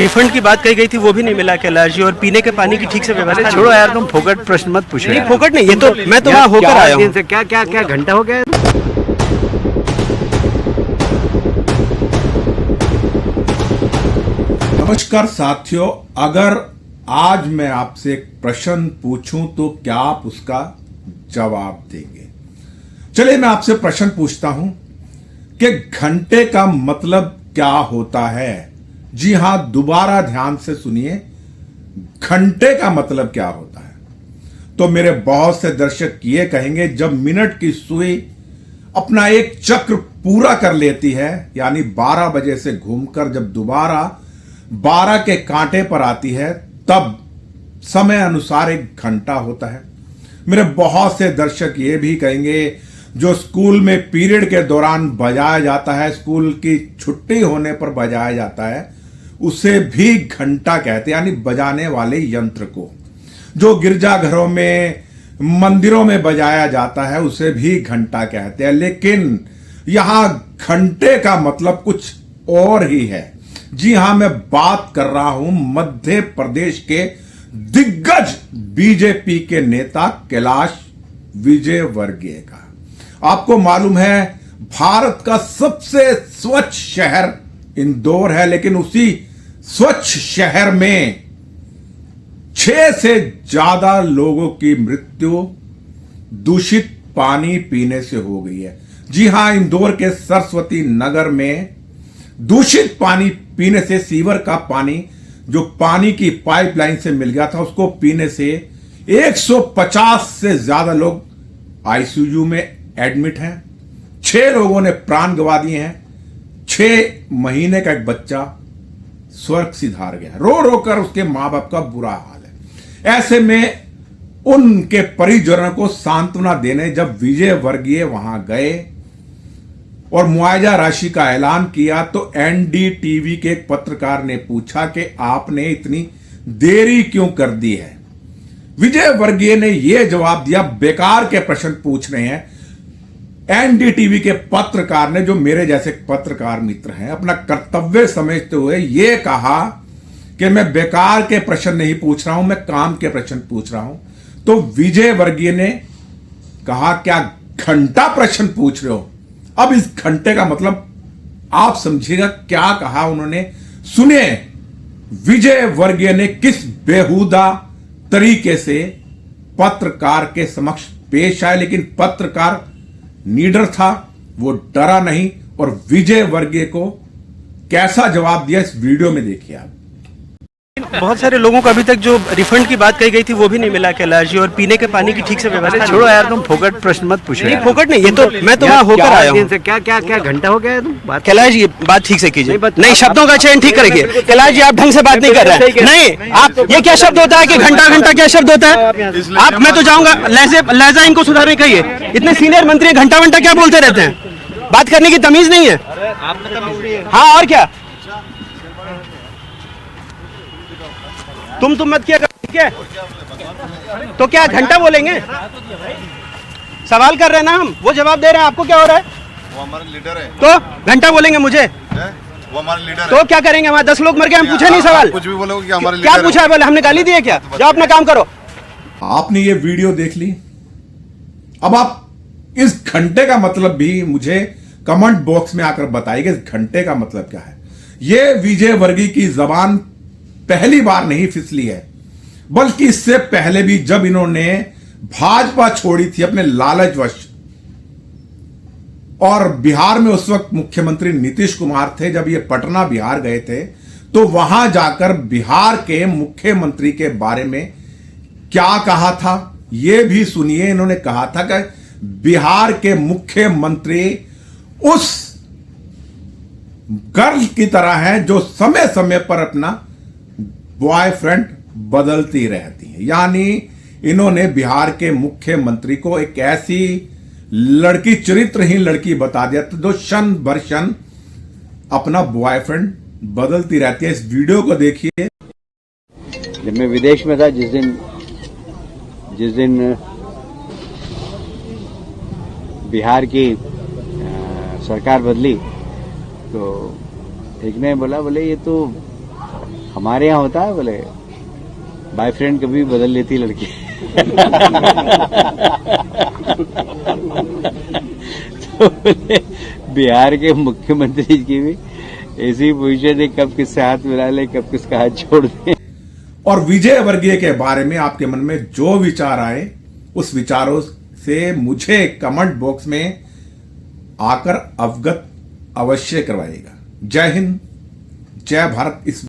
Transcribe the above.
Refund की बात कही गई थी वो भी नहीं मिला कैलाश जी, और पीने के पानी की ठीक से व्यवस्था छोड़ो यार, तुम फोकट प्रश्न मत पूछो। नहीं, फोकट नहीं, ये तो मैं तो वहाँ होकर आया हूँ। क्या क्या क्या घंटा हो गया। नमस्कार साथियों, अगर आज मैं आपसे एक प्रश्न पूछूं तो क्या आप उसका जवाब देंगे? चलिए मैं आपसे प्रश्न पूछता हूं कि घंटे का मतलब क्या होता है। जी हां, दोबारा ध्यान से सुनिए, घंटे का मतलब क्या होता है। तो मेरे बहुत से दर्शक ये कहेंगे, जब मिनट की सुई अपना एक चक्र पूरा कर लेती है, यानी 12 बजे से घूमकर जब दोबारा 12 के कांटे पर आती है, तब समय अनुसार एक घंटा होता है। मेरे बहुत से दर्शक ये भी कहेंगे, जो स्कूल में पीरियड के दौरान बजाया जाता है, स्कूल की छुट्टी होने पर बजाया जाता है, उसे भी घंटा कहते हैं, यानी बजाने वाले यंत्र को। जो गिरजाघरों में, मंदिरों में बजाया जाता है, उसे भी घंटा कहते हैं। लेकिन यहां घंटे का मतलब कुछ और ही है। जी हां, मैं बात कर रहा हूं मध्य प्रदेश के दिग्गज बीजेपी के नेता कैलाश विजयवर्गीय का। आपको मालूम है, भारत का सबसे स्वच्छ शहर इंदौर है, लेकिन उसी स्वच्छ शहर में 6 से ज्यादा लोगों की मृत्यु दूषित पानी पीने से हो गई है। जी हां, इंदौर के सरस्वती नगर में दूषित पानी पीने से, सीवर का पानी जो पानी की पाइपलाइन से मिल गया था, उसको पीने से 150 से ज्यादा लोग आईसीयू में एडमिट हैं। 6 लोगों ने प्राण गंवा दिए हैं। 6 महीने का एक बच्चा स्वर्ग सिधार गया। रो रो कर उसके मां बाप का बुरा हाल है। ऐसे में उनके परिजनों को सांत्वना देने जब विजयवर्गीय वहां गए और मुआवजा राशि का ऐलान किया, तो एनडीटीवी के एक पत्रकार ने पूछा कि आपने इतनी देरी क्यों कर दी है। विजयवर्गीय ने यह जवाब दिया, बेकार के प्रश्न पूछ रहे हैं। एनडीटीवी के पत्रकार ने, जो मेरे जैसे पत्रकार मित्र हैं, अपना कर्तव्य समझते हुए यह कहा कि मैं बेकार के प्रश्न नहीं पूछ रहा हूं, मैं काम के प्रश्न पूछ रहा हूं। तो विजयवर्गीय ने कहा, क्या घंटा प्रश्न पूछ रहे हो? अब इस घंटे का मतलब आप समझिएगा क्या कहा उन्होंने। सुनिए विजयवर्गीय ने किस बेहुदा तरीके से पत्रकार के समक्ष पेश आए, लेकिन पत्रकार निडर था, वो डरा नहीं, और विजयवर्गीय को कैसा जवाब दिया इस वीडियो में देखिए आप। बहुत सारे लोगों को अभी तक जो रिफंड की बात कही गई थी वो भी नहीं मिला कैलाश जी, और पीने के पानी की ठीक से व्यवस्था। छोड़ो यार, तुम फोकट प्रश्न मत पूछो। नहीं, फोकट नहीं, ये तो मैं तो वहाँ होकर आया हूँ। क्या क्या क्या घंटा हो गया। तुम बात कैलाश जी बात ठीक से कीजिए, नहीं शब्दों का चयन ठीक करिए। कैलाश जी आप ढंग से बात नहीं कर रहे हैं। नहीं, आप ये क्या शब्द होता है कि घंटा घंटा क्या शब्द होता है? आप, मैं तो जाऊंगा, लहजा इनको सुधारने कहिए। इतने सीनियर मंत्री घंटा घंटा क्या बोलते रहते हैं? बात करने की तमीज नहीं है। हाँ, और क्या? तुम मत किया, ठीक है? तो क्या घंटा बोलेंगे? सवाल कर रहे हैं ना हम, वो जवाब दे रहे हैं, आपको क्या हो रहा है? वो हमारे लीडर है। तो घंटा बोलेंगे मुझे? वो हमारे लीडर तो क्या करेंगे? हमारे 10 लोग मर गए, हम पूछे नहीं सवाल? कुछ भी बोलोगे कि हमारे क्या पूछा है? बोले हमने गाली दी है क्या? जाओ अपना काम करो। आपने ये वीडियो देख ली, अब आप इस घंटे का मतलब भी मुझे कमेंट बॉक्स में आकर बताइए, इस घंटे का मतलब क्या है। ये विजयवर्गीय की जबान पहली बार नहीं फिसली है, बल्कि इससे पहले भी जब इन्होंने भाजपा छोड़ी थी अपने लालचवश, और बिहार में उस वक्त मुख्यमंत्री नीतीश कुमार थे, जब ये पटना बिहार गए थे, तो वहां जाकर बिहार के मुख्यमंत्री के बारे में क्या कहा था यह भी सुनिए। इन्होंने कहा था कि बिहार के मुख्यमंत्री उस गर्ल की तरह है जो समय समय पर अपना बॉयफ्रेंड बदलती रहती है। यानी इन्होंने बिहार के मुख्यमंत्री को एक ऐसी लड़की, चरित्रहीन लड़की बता दिया जो क्षण भर क्षण अपना बॉयफ्रेंड बदलती रहती है। इस वीडियो को देखिए। जब मैं विदेश में था, जिस दिन बिहार की सरकार बदली, तो एक ने बोला, बोले ये तो हमारे यहाँ होता है बोले बॉयफ्रेंड कभी भी बदल लेती लड़की तो बोले बिहार के मुख्यमंत्री की भी ऐसी पोजीशन है, कब किससे हाथ मिला ले, कब किसका हाथ छोड़ दे। और विजय वर्गीय के बारे में आपके मन में जो विचार आए उस विचारों से मुझे कमेंट बॉक्स में आकर अवगत अवश्य करवाइएगा। जय हिंद, जय भारत। इस